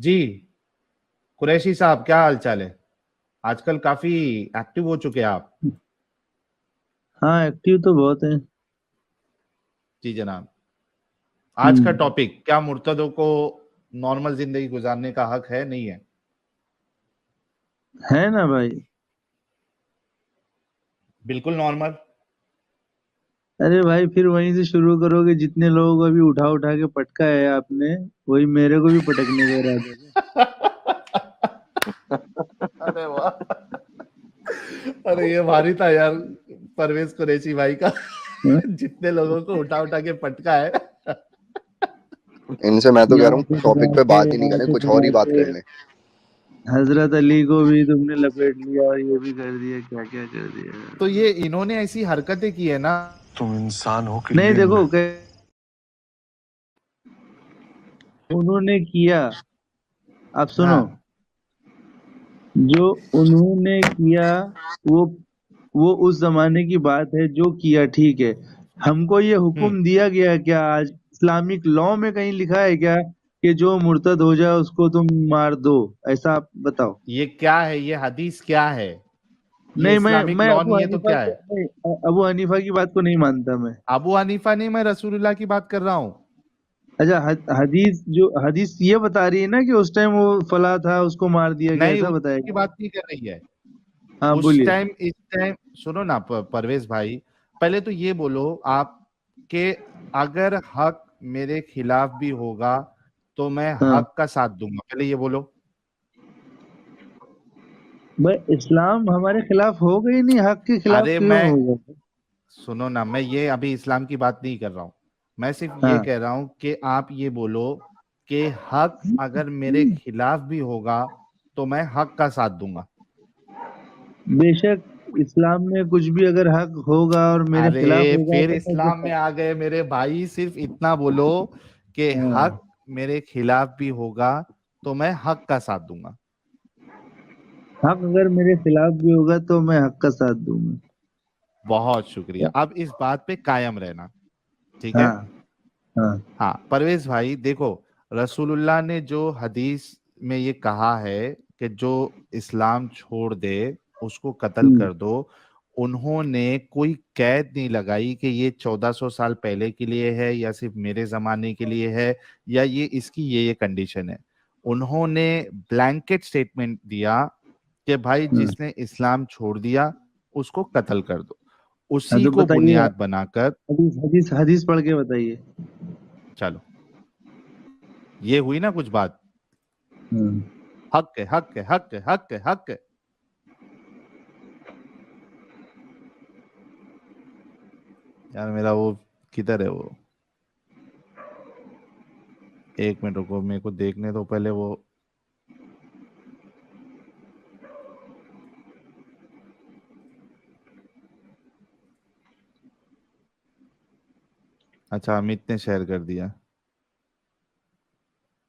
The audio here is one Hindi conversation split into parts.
जी कुरैशी साहब, क्या हाल चाल है? आजकल काफी एक्टिव हो चुके हैं आप। हाँ, एक्टिव तो बहुत है। जी जनाब। आज का हम्म। टॉपिक, क्या मुर्तदों को नॉर्मल जिंदगी गुजारने का हक है, नहीं है? है ना भाई। बिल्कुल नॉर्मल। अरे भाई, फिर वहीं से शुरू करोगे? जितने लोगों को अभी उठा उठा के पटका है आपने, वही मेरे को भी पटकने का इरादा है अरे वाह, अरे ये भारी था यार, परवेज कुरैशी भाई का। हाँ? जितने लोगों को उठा उठा के पटका है। इनसे मैं तो कह रहा यहाँ हूँ से टॉपिक चढ़ा पे के बात ही नहीं वहां करें, से कुछ और चढ़ा ही बात के कर लें। हजरत अली को भी तुमने लपेट लिया और ये भी कर दिया, क्या क्या कर दिया। तो ये इन्होंने ऐसी हरकतें की है ना। तुम इंसान हो कि नहीं ये देखो, उन्होंने किया। आप सुनो, हाँ। जो उन्होंने किया, वो वो उस जमाने की बात है। जो किया ठीक है। हमको ये हम्म। हुक्म दिया गया है क्या? आज इस्लामिक लॉ में कहीं लिखा है क्या कि जो मुर्तद हो जाए उसको तुम मार दो? ऐसा आप बताओ। ये क्या है? ये हदीस क्या है? ये नहीं, मैं इस्लामिक मैं लॉ अबू नहीं है तो हनीफा क्या को है? नहीं, अबू हनीफा की बात को नहीं मानता मैं। अबू हनीफा नहीं, मैं रसूलुल्लाह की बात कर रहा हूँ। अच्छा, हदीस ये बता रही है ना कि उस टाइम वो फला था, उसको मार दिया गया, नहीं, ऐसा उस की बताएगा। बात नहीं कर रही है। हाँ, उस बोलिए। टाइम, इस टाइम सुनो ना परवेज भाई। पहले तो ये बोलो आप के, अगर हक मेरे खिलाफ भी होगा तो मैं हाँ हक का साथ दूंगा, पहले ये बोलो। भाई, इस्लाम हमारे खिलाफ होगा ही नहीं, हक के खिलाफ अरे क्यों मैं, होगा? सुनो ना, मैं ये अभी इस्लाम की बात नहीं कर रहा हूं। मैं सिर्फ ये हाँ, कह रहा हूं कि आप ये बोलो कि हक अगर मेरे खिलाफ भी होगा तो मैं हक का साथ दूंगा। बेशक इस्लाम में कुछ भी अगर हक होगा और मेरे खिलाफ अरे होगा फिर तो मैं इस्लाम में आ गए मेरे भाई, सिर्फ इतना बोलो कि हाँ, हक मेरे खिलाफ भी होगा तो मैं हक का साथ दूंगा। हक अगर मेरे खिलाफ भी होगा तो मैं हक का साथ दूंगा। बहुत शुक्रिया, अब इस बात पे कायम रहना। ठीक है। हाँ हाँ। हाँ परवेज भाई देखो, रसूलुल्लाह ने जो हदीस में ये कहा है कि जो इस्लाम छोड़ दे उसको कत्ल हम्म। कर दो, उन्होंने कोई कैद नहीं लगाई कि ये 1400 साल पहले के लिए है या सिर्फ मेरे जमाने के लिए है, या ये इसकी ये कंडीशन है। उन्होंने ब्लैंकेट स्टेटमेंट दिया कि भाई हाँ जिसने इस्लाम छोड़ दिया उसको कत्ल कर दो। हाँ, उसी तो को बताइए। बुनियाद बनाकर, हदीस पढ़ के बताइए। चलो, ये हुई ना कुछ बात। हाँ। हक है, हक है, हक है, हक है, हक है। यार मेरा वो किधर है वो? एक मिनट रुको, मेरे को देखने तो पहले वो। अच्छा, अमित ने शेयर कर दिया।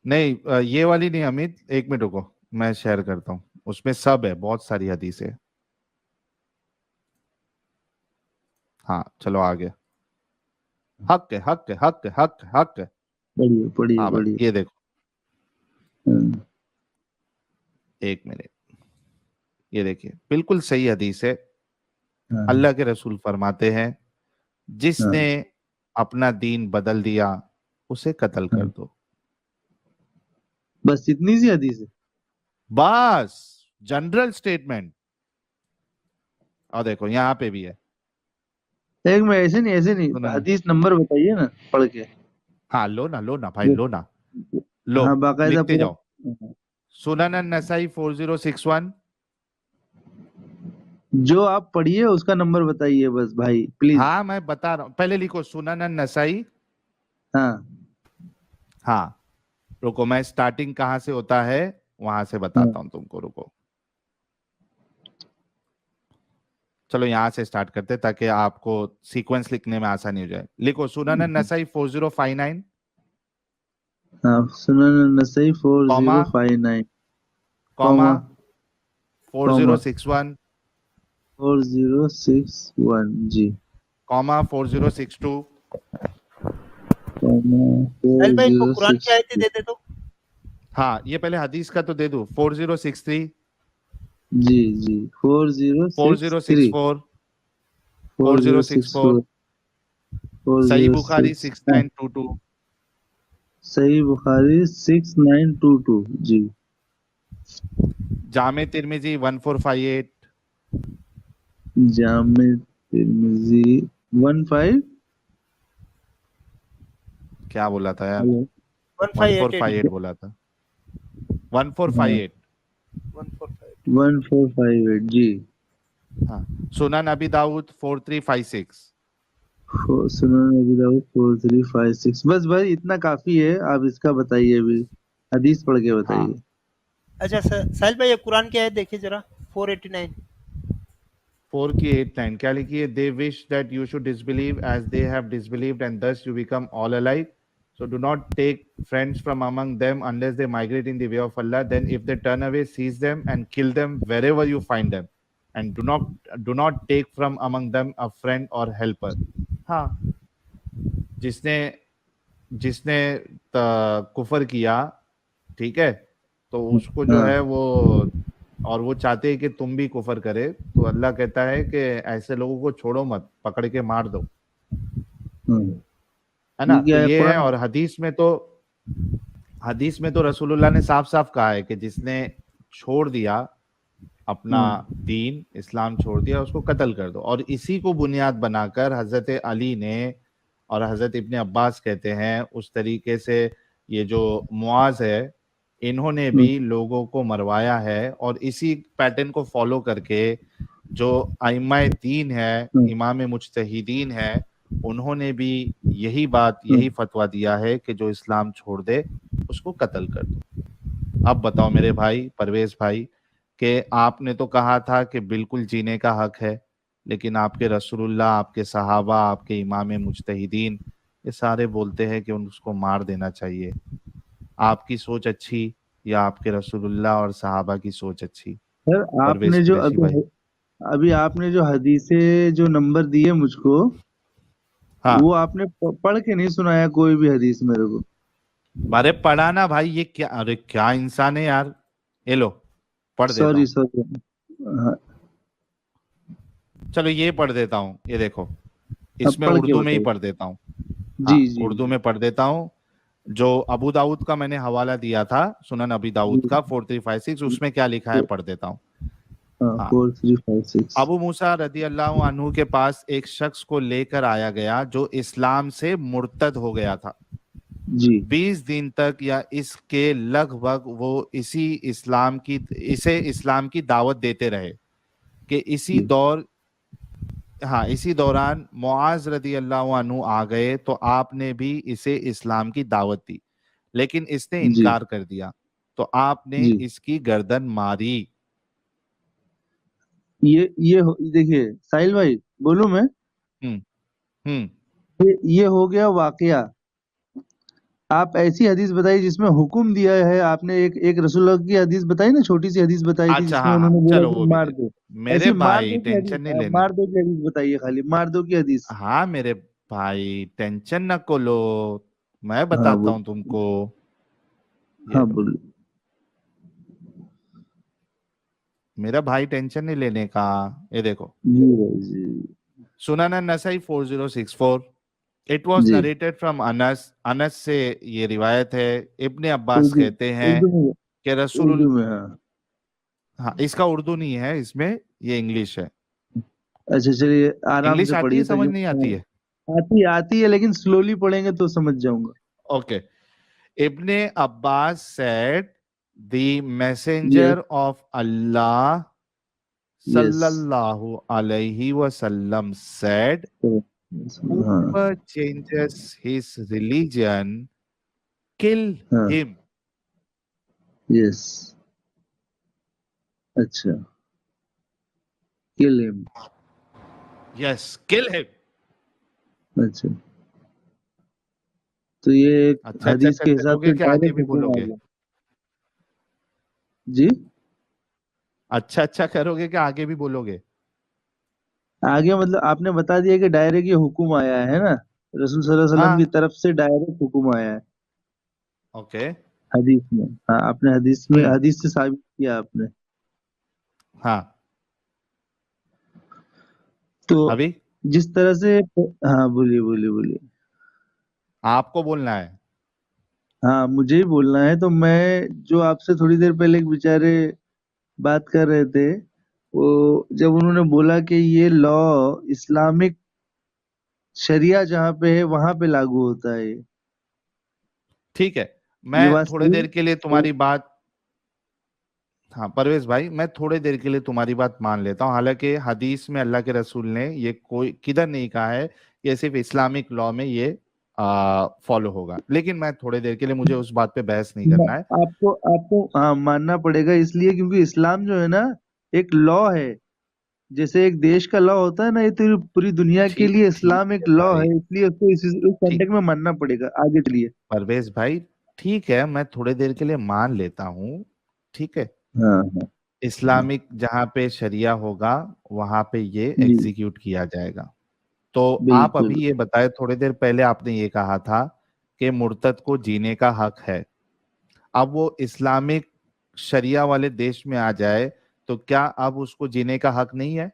नहीं ये वाली नहीं अमित, एक मिनट रुको, मैं शेयर करता हूँ। उसमें सब है, बहुत सारी हदीसें। हाँ चलो आगे। हक है, हक है, हक है, हक है, हक है। पढ़िए पढ़िए हाँ भाई पढ़िए। ये देखो, हाँ एक मिनट, ये देखिए बिल्कुल सही हदीस है। हाँ अल्लाह के रसूल फरमाते हैं, जिसने हाँ अपना दीन बदल दिया उसे कत्ल कर हाँ। दो। बस इतनी सी हदीस है? बस, जनरल स्टेटमेंट। और देखो यहाँ पे भी है। एक में ऐसे नहीं, ऐसे नहीं, सुनो ना, हदीस नंबर बताइए ना पढ़ के। हाँ लो ना भाई, लो ना, लो, हाँ, बाकायदा लिखते पूरा। जाओ। सुनन नसाई 4061। जो आप पढ़िए उसका नंबर बताइए बस भाई, प्लीज। हाँ मैं बता रहा हूँ, पहले लिखो सुनन नसाई। हाँ हाँ, रुको, मैं स्टार्टिंग कहाँ से होता है वहां से हाँ बताता हूँ तुमको, रुको। चलो यहाँ से स्टार्ट करते हैं ताकि आपको सीक्वेंस लिखने में आसानी हो जाए। लिखो सुनन नसाई 4059, हाँ। सुनन नसई कॉमा, 4059, कॉमा, कॉमा, कॉमा, 4061, 4061 जी, कॉमा, 4062, कॉमा, साहिल भाई, इनको फोर कुरान सिक्स की आयतें दे दे तो। हाँ, ये पहले हदीस का तो दे दूं। 4063, जी जी, 4063, 4064, four zero six 4064, four four सही जीरो बुखारी सिक्स 6922, सही बुखारी 6922। जी। जामे तिरमिजी 1458। जामे तिर्मिजी 15। क्या बोला था यार? हेलो। 1588। 1458 बोला था। 1458। 1458। 1458 जी। हाँ, सुनन अबी दाऊद 4356। सुनन अबी दाऊद 4356। बस भाई इतना काफी है, आप इसका बताइए अभी, हदीस पढ़ के हाँ, बताइए। अच्छा साहिल भाई, ये कुरान की आयत देखिए जरा, 489। 4 की 8 9 क्या लिखी है? They wish that you should disbelieve as they have disbelieved and thus you become all alike. So do not take friends from among them unless they migrate in the way of Allah. Then if they turn away, seize them and kill them wherever you find them. And do not take from among them a friend or helper. हाँ, जिसने जिसने कुफर किया, ठीक है, तो उसको जो हाँ है वो, और वो चाहते हैं कि तुम भी कुफर करे, तो अल्लाह कहता है कि ऐसे लोगों को छोड़ो मत, पकड़ के मार दो। हाँ। है ये ना? तो क्या है ये है। कुरान? और हदीस में तो रसूलुल्लाह ने साफ साफ कहा है कि जिसने छोड़ दिया अपना दीन, इस्लाम छोड़ दिया, उसको कत्ल कर दो। और इसी को बुनियाद बनाकर हजरत अली ने और हजरत इब्ने अब्बास कहते हैं उस तरीके से ये जो मुआज है, इन्होंने भी लोगों को मरवाया है। और इसी पैटर्न को फॉलो करके जो आइम्माए दीन है, इमाम मुज्तहिदीन है, उन्होंने भी यही बात, यही फतवा दिया है कि जो इस्लाम छोड़ दे उसको कत्ल कर दो। अब बताओ मेरे भाई परवेज भाई, कि आपने तो कहा था कि बिल्कुल जीने का हक है, लेकिन आपके रसूलुल्लाह, आपके सहाबा, आपके इमाम मुज्तहिदीन, ये सारे बोलते हैं कि उसको मार देना चाहिए। आपकी सोच अच्छी या आपके रसूलुल्लाह और सहाबा की सोच अच्छी? सर परवेज आपने जो कुरैशी भाई। अभी अभी आपने जो हदीसें जो नंबर दिए मुझको, वो हाँ, आपने पढ़ के नहीं सुनाया कोई भी हदीस मेरे को। अरे पढ़ाना भाई, ये क्या, अरे क्या इंसान है यार। ये लो, पढ़ देता सॉरी हूँ। सॉरी। हाँ, चलो ये पढ़ देता हूँ, ये देखो, अब इसमें पढ़ के उर्दू में ही बताइए। पढ़ देता हूँ। जी हाँ, जी उर्दू में पढ़ देता हूँ। जो अबू दाऊद का मैंने हवाला दिया था, सुनन अबी दाऊद जी। का 4356, उसमें क्या लिखा है पढ़ देता हूँ। हाँ, हाँ, 4356। अबू मूसा रदी अल्लाह अन्हु के पास एक शख्स को लेकर आया गया जो इस्लाम से मुर्तद हो गया था। जी 20 दिन तक या इसके लगभग वो इसे इस्लाम की दावत देते रहे कि जी इसी दौरान मुआज रदी अल्लाह अन्हु आ गए तो आपने भी इसे इस्लाम की दावत दी, लेकिन इसने जी इनकार कर दिया, तो आपने जी। इसकी गर्दन मारी। देखिए साहिल भाई, बोलूं मैं? हम्म। हम्म। ये हो गया वाकया। आप ऐसी हदीस बताइए जिसमें हुक्म दिया है आपने। एक रसूलुल्लाह की हदीस बताई ना, छोटी सी हदीस बताई थी अच्छा, जिसमें हाँ हाँ, उन्होंने बोला चलो कि वो भी मार दे दो। दो मेरे ऐसी मार भाई, दो की हदीस, टेंशन नहीं लेने। मार दो की हदीस बताइए, खाली मार दो की हदीस। हाँ मेरे भाई, टेंशन न को लो, मैं हाँ बताता बोल। हूँ तुमको। ये हाँ लो, बोलिए। मेरा भाई टेंशन नहीं लेने का। ये देखो, जी भाई जी। सुनन नसाई 4064। इट वॉज जी नरेटेड फ्रॉम अनस। अनस से ये रिवायत है। इब्ने अब्बास उर्दू, कहते हैं उर्दू में, कि रसूल, उर्दू में हाँ। हाँ इसका उर्दू नहीं है, इसमें ये इंग्लिश है। अच्छा चलिए, आराम इंग्लिश से आती है, पढ़िए समझ नहीं आती है? आती आती है, लेकिन स्लोली पढ़ेंगे तो समझ जाऊंगा। Okay. Ibn Abbas said the yes messenger of Allah yes. sallallahu alaihi wasallam said, हाँ whoever changes his religion, kill हाँ। him. यस। अच्छा, kill him. Yes, kill him. अच्छा, तो ये एक अच्छा अच्छा हदीस के हिसाब करोगे से कि आगे डायरेक्ट भी हुक्म आ बोलोगे? गया। जी। अच्छा अच्छा करोगे कि आगे भी बोलोगे? आगे मतलब आपने बता दिया कि डायरेक्ट ये हुक्म आया है ना, रसूल सल्लल्लाहु अलैहि वसल्लम की हाँ, तरफ से डायरेक्ट हुक्म आया है। ओके। हदीस में, हाँ आपने हदीस में, हम्म। हदीस से साबित किया आपने। हाँ। तो अभी जिस तरह से, हाँ बोलिए बोलिए बोलिए। आपको बोलना है। हाँ मुझे ही बोलना है। तो मैं जो आपसे थोड़ी देर पहले एक बेचारे बात कर रहे थे, वो जब उन्होंने बोला कि ये लॉ इस्लामिक शरिया जहाँ पे है वहां पे लागू होता है, ठीक है, ये मैं बात थोड़ी सही देर के लिए है? तुम्हारी बात, हाँ परवेज भाई, मैं थोड़ी देर के लिए तुम्हारी बात मान लेता हूँ। हालांकि हदीस में अल्लाह के रसूल ने ये कोई किधर नहीं कहा है कि सिर्फ इस्लामिक लॉ में ये फॉलो होगा, लेकिन मैं थोड़ी देर के लिए, मुझे उस बात पे बहस नहीं करना है। आपको आपको हाँ मानना पड़ेगा, इसलिए क्योंकि इस्लाम जो है ना एक लॉ है। जैसे एक देश का लॉ होता है ना, ये तो पूरी दुनिया के ठीक लिए ठीक इस्लाम एक है लॉ भाई। है, इसलिए उसको इस ठीक, कॉन्टेक्स्ट में मानना पड़ेगा। आगे चलिए। परवेज भाई, ठीक है, मैं थोड़ी देर के लिए मान लेता हूँ। ठीक है, हाँ हाँ हाँ, इस्लामिक जहाँ पे शरिया होगा वहां पे ये जी एग्जीक्यूट किया जाएगा। तो आप बिल्कुल। अभी ये बताए, थोड़ी देर पहले आपने ये कहा था कि मुर्तद को जीने का हक है। अब वो इस्लामिक शरिया वाले देश में आ जाए तो क्या अब उसको जीने का हक नहीं है?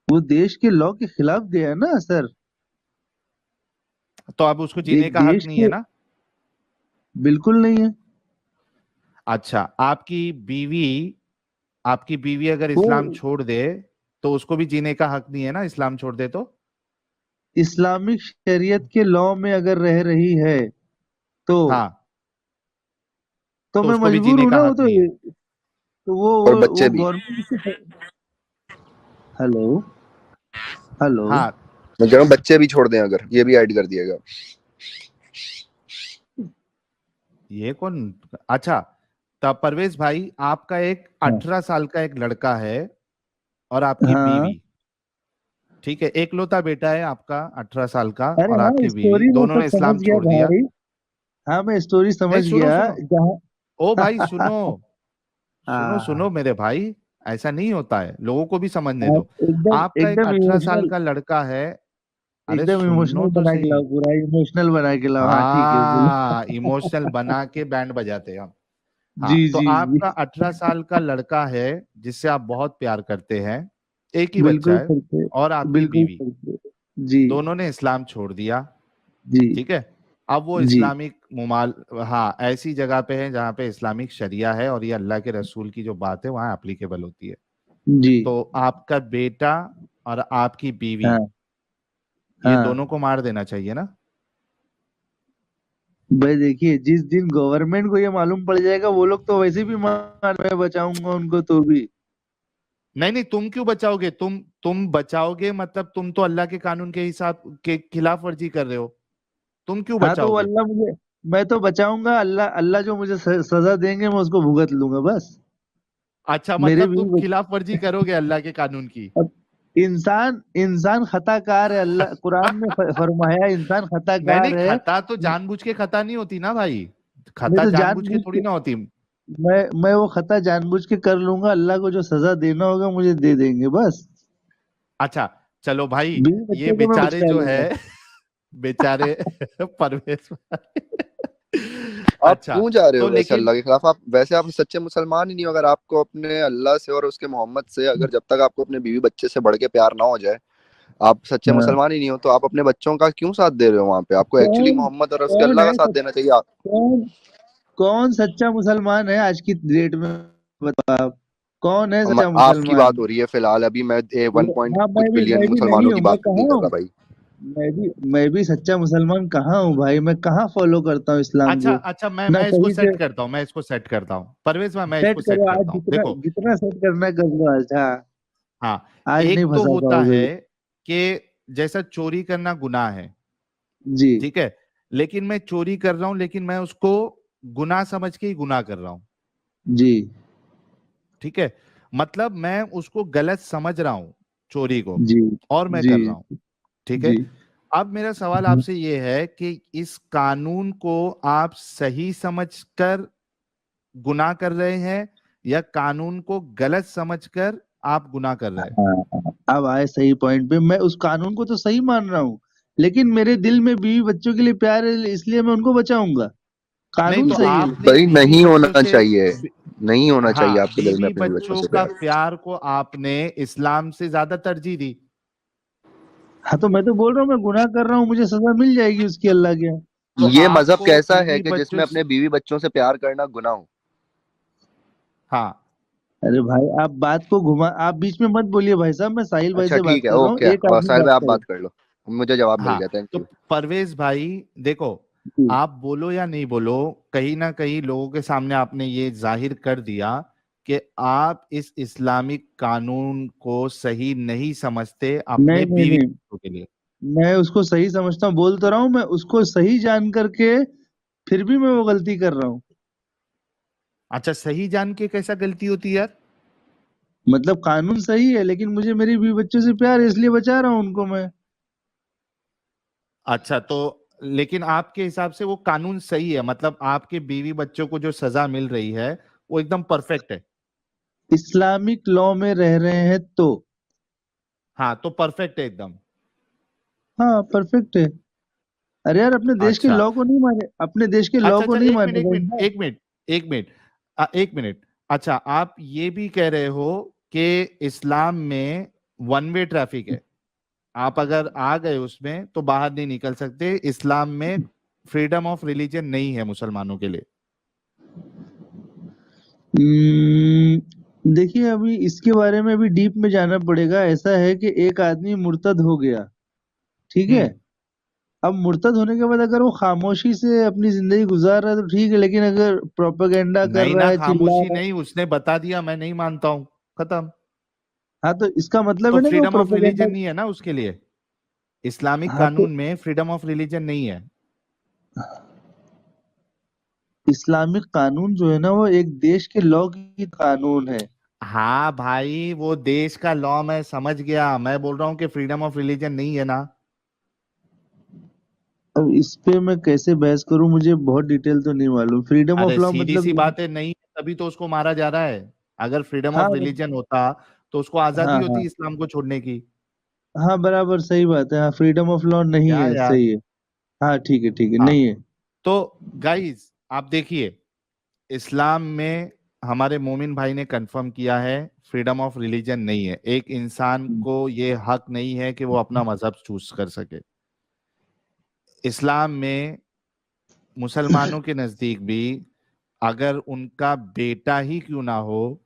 वो देश के लॉ के खिलाफ गया है ना सर। तो अब उसको जीने एक का हक देश नहीं है के, ना? बिल्कुल नहीं है। अच्छा, आपकी बीवी अगर वो इस्लाम छोड़ दे तो उसको भी जीने का हक नहीं है ना, इस्लाम छोड़ दे तो? इस्लामिक शरीयत के लॉ में अगर रह रही है तो हाँ, तो तो मैं उसको भी मजबूर जीने हूं का ना। वो हक नहीं है। तो वो और वो बच्चे वो भी। गवर्नमेंट। Hello hello. हाँ, मैं कह रहा हूँ बच्चे भी छोड़ दें अगर, ये भी ऐड कर दिएगा। ये कौन? अच्छा, तब परवेज भाई, आपका एक हाँ 18 साल का एक लड़का है और आपकी हाँ। बीवी, ठीक है, एकलौता बेटा है आपका 18 साल का, अरे और हाँ, आपकी बीवी, स्टोरी मैं दोनों सब ने समझ इस्लाम गया छोड़ दिया। भाई। हाँ मैं स्टोरी नहीं, समझ सुनो गया सुनो, जहाँ। ओ भाई सुनो, सुनो सुनो हाँ, मेरे भाई, ऐसा नहीं होता है, लोगों को भी समझने दो। आप एकदम आपका एक एकदम 18 साल इमोशनल, का लड़का है। अरे एकदम सुनो इमोशनल तो बना के सही। लाओ, पूरा इमोशनल बना के लाओ। हाँ ठीक है, बोलो। हाँ, इमोशनल बना के बैंड बजाते हैं हम। जी हाँ, तो जी जी। आपका 18 साल का लड़का है जिससे आप बहुत प्यार करते हैं, एक ही बच्चा बिल्कुल है, सर से, और आपकी बिल्कुल बीवी, सर से। जी दोनों ने इस्लाम छोड़ दिया। जी ठीक है, अब वो जी इस्लामिक मुमाल, हाँ, ऐसी जगह पे है जहाँ पे इस्लामिक शरिया है और ये अल्लाह के रसूल की जो बात है वहाँ एप्लीकेबल होती है। जी। तो आपका बेटा और आपकी बीवी, हाँ ये हाँ। दोनों को मार देना चाहिए ना? भाई देखिए, जिस दिन गवर्नमेंट को ये मालूम पड़ जाएगा, वो लोग तो वैसे भी मार, मैं बचाऊंगा उनको तो भी। नहीं नहीं, तुम क्यों बचाओगे? तुम बचाओगे मतलब तुम तो अल्लाह के कानून के हिसाब के खिलाफ वर्जी कर रहे हो। तुम क्यों हाँ तो वो बचाओगे? अल्लाह मुझे, मैं तो बचाऊंगा। अल्लाह अल्लाह जो मुझे सजा देंगे मैं उसको भुगत लूंगा बस। अच्छा, मेरे मतलब भी तुम खिलाफ वर्जी करोगे अल्लाह के कानून की? अब इंसान इंसान खताकार है। अल्लाह कुरान में फरमाया इंसान नहीं नहीं, खताकार है। खता तो जानबूझ के खता नहीं होती ना भाई, मैं खता तो जानबूझ के जानबूझ थोड़ी के, ना होती। मैं वो खता जानबूझ के कर लूंगा। अल्लाह को जो सजा देना होगा मुझे दे देंगे बस। अच्छा, चलो भाई, बीवी ये बच्चों को मैं बेचारे बचा जो है, लूंगा। बेचारे परवेश भाई। आप अच्छा, क्यों जा रहे तो हो वैसे लेकिन अल्लाह के खिलाफ? आप वैसे आप सच्चे मुसलमान ही नहीं हो अगर आपको अपने अल्लाह से और उसके मोहम्मद से, अगर जब तक आपको अपने बीवी बच्चे से बढ़ के प्यार ना हो जाए, आप सच्चे हाँ। मुसलमान ही नहीं हो। तो आप अपने बच्चों का क्यों साथ दे रहे हो वहां पे? आपको एक्चुअली कौन मोहम्मद और उसके कौन अल्लाह का है साथ देना चाहिए। कौन कौन सच्चा मुसलमान है आज की डेट में? बताओ आप, कौन है सच्चा आपकी मुसलमान? बात हो रही है फिलहाल, अभी मैं 1 पॉइंट हाँ कुछ मैं बिलियन भी नहीं मुसलमानों हूँ, की मैं बात नहीं कहाँ कर हूँ? रहा भाई। मैं भी सच्चा मुसलमान कहाँ हूँ भाई? मैं कहाँ फॉलो करता हूँ इस्लाम अच्छा को? अच्छा, मैं ना मैं इसको सही से सेट करता हूँ, मैं इसको सेट करता हूँ परवेश भाई, मैं सेट इसको सेट करो आज, करता हूँ, जितना देखो। जितना सेट करना कर लो आज। हाँ, हाँ, आज नहीं एक तो फंसा होता पाओगे। है कि जैसा चोरी करना गुनाह है, जी ठीक है, लेकिन मैं चोरी कर रहा हूं, लेकिन मैं उसको गुनाह समझ के ही गुनाह कर रहा हूं। जी ठीक है, मतलब मैं उसको गलत समझ रहा हूं, चोरी को, जी और मैं जी कर रहा हूं। ठीक है, जी। अब मेरा सवाल आपसे ये है कि इस कानून को आप सही समझकर गुनाह कर रहे हैं या कानून को गलत समझकर आप गुनाह कर रहे हैं? हाँ, अब आए सही पॉइंट पे। मैं उस कानून को तो सही मान रहा हूँ, लेकिन मेरे दिल में बीवी बच्चों के लिए प्यार है, इसलिए मैं उनको बचाऊंगा। कानून तो सही है। आपने भाई बीवी नहीं बच्चों होना से चाहिए, नहीं होना चाहिए हाँ, आपके दिल में बीवी अपने बच्चों बच्चों से का प्यार। प्यार को आपने इस्लाम से ज्यादा तरजीह दी। हाँ तो मैं तो बोल रहा हूँ मैं गुनाह कर रहा हूँ, मुझे सजा मिल जाएगी उसकी, अल्लाह के यहाँ। तो ये मजहब आपको कैसा है बीवी कि बच्चों जिसमें से अपने बीवी बच्चों से प्यार करना गुनाह हो? हाँ, अरे भाई आप बात को घुमा, आप बीच में मत बोलिए भाई साहब, मैं साहिल भाई अच्छा से बात ठीक है, कर रहा हूँ, ओके, एक और आदमी साहिल बात भाई आप करे। बात कर लो, मुझे जवाब मिल हाँ, गया, थैंक तो यू। परवेज भाई देखो, जी। आप बोलो या नहीं बोलो, कहीं ना कहीं लोगों के सामने आपने ये जाहिर कर दिया कि आप इस इस्लामिक कानून को सही नहीं समझते नहीं अपने नहीं बीवी नहीं, बच्चों के लिए। मैं उसको सही समझता हूँ, बोल तो रहा हूँ, मैं उसको सही जान करके फिर भी मैं वो गलती कर रहा हूँ। अच्छा, सही जान के कैसा गलती होती है यार? मतलब कानून सही है, लेकिन मुझे मेरी बीवी बच्चों से प्यार है, इसलिए बचा रहा हूँ उनको मैं। अच्छा, तो लेकिन आपके हिसाब से वो कानून सही है, मतलब आपके बीवी बच्चों को जो सजा मिल रही है वो एकदम परफेक्ट है। इस्लामिक लॉ में रह रहे हैं तो। हाँ, तो परफेक्ट है एकदम। हाँ परफेक्ट है। अरे यार अपने देश के अच्छा, लॉ को नहीं माने, अपने देश के लॉ अच्छा, को अच्छा, नहीं एक मिनट, माने एक भाई मिनट, साहब। एक मिनट, एक मिनट, एक मिनट। अच्छा, आप ये भी कह रहे हो कि इस्लाम में वन वे ट्रैफिक है, आप अगर आ गए उसमें तो बाहर नहीं निकल सकते, इस्लाम में फ्रीडम ऑफ रिलीजन नहीं है मुसलमानों के लिए। देखिए अभी इसके बारे में अभी डीप में जाना पड़ेगा। ऐसा है कि एक आदमी मुर्तद हो गया, ठीक है। हम्म। अब मुर्तद होने के बाद अगर वो खामोशी से अपनी जिंदगी गुजार रहा है तो ठीक है, लेकिन अगर प्रोपेगेंडा कर नहीं रहा ना, है, चिल्ला खामोशी रहा है, नहीं, उसने बता दिया मैं नहीं मानता हूं, खत्म। हाँ तो इसका मतलब तो है ना कि वो फ्रीडम ऑफ प्रोपेगेंडा। रिलीजन नहीं है ना उसके लिए, इस्लामिक हाँ तो कानून में फ्रीडम ऑफ रिलीजन नहीं है। इस्लामिक कानून जो है ना वो एक देश के लॉ की कानून है। हाँ भाई, वो देश का लॉ मैं समझ गया, मैं बोल रहा हूँ कि फ्रीडम ऑफ रिलीजन नहीं है ना। अब इस पे मैं कैसे बहस करूं, मुझे बहुत डिटेल तो नहीं मालूम। फ्रीडम ऑफ अरे लॉ सीधी सी मतलब। बात है, नहीं है, तभी तो उसको मारा जा रहा है। अगर फ्रीडम हाँ ऑफ रिलीजन होता तो उसको आजादी हाँ होती हाँ इस्लाम को छोड़ने की। हाँ बराबर सही बात है। हाँ फ्रीडम ऑफ लॉ नहीं क्या है, यार। सही है। हाँ ठीक है हाँ, नहीं है। तो गाइस आप देखिए, इस्लाम में हमारे मोमिन भाई ने कंफर्म किया है फ्रीडम ऑफ रिलीजन नहीं है, एक इंसान को ये हक नहीं है कि वो अपना मजहब चूज कर सके। इस्लाम में मुसलमानों के नजदीक भी अगर उनका बेटा ही क्यों ना हो,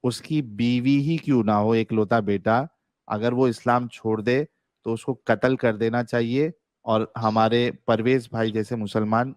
उसकी बीवी ही क्यों ना हो, एकलौता बेटा, अगर वो इस्लाम छोड़ दे तो उसको कत्ल कर देना चाहिए, और हमारे परवेज भाई जैसे मुसलमान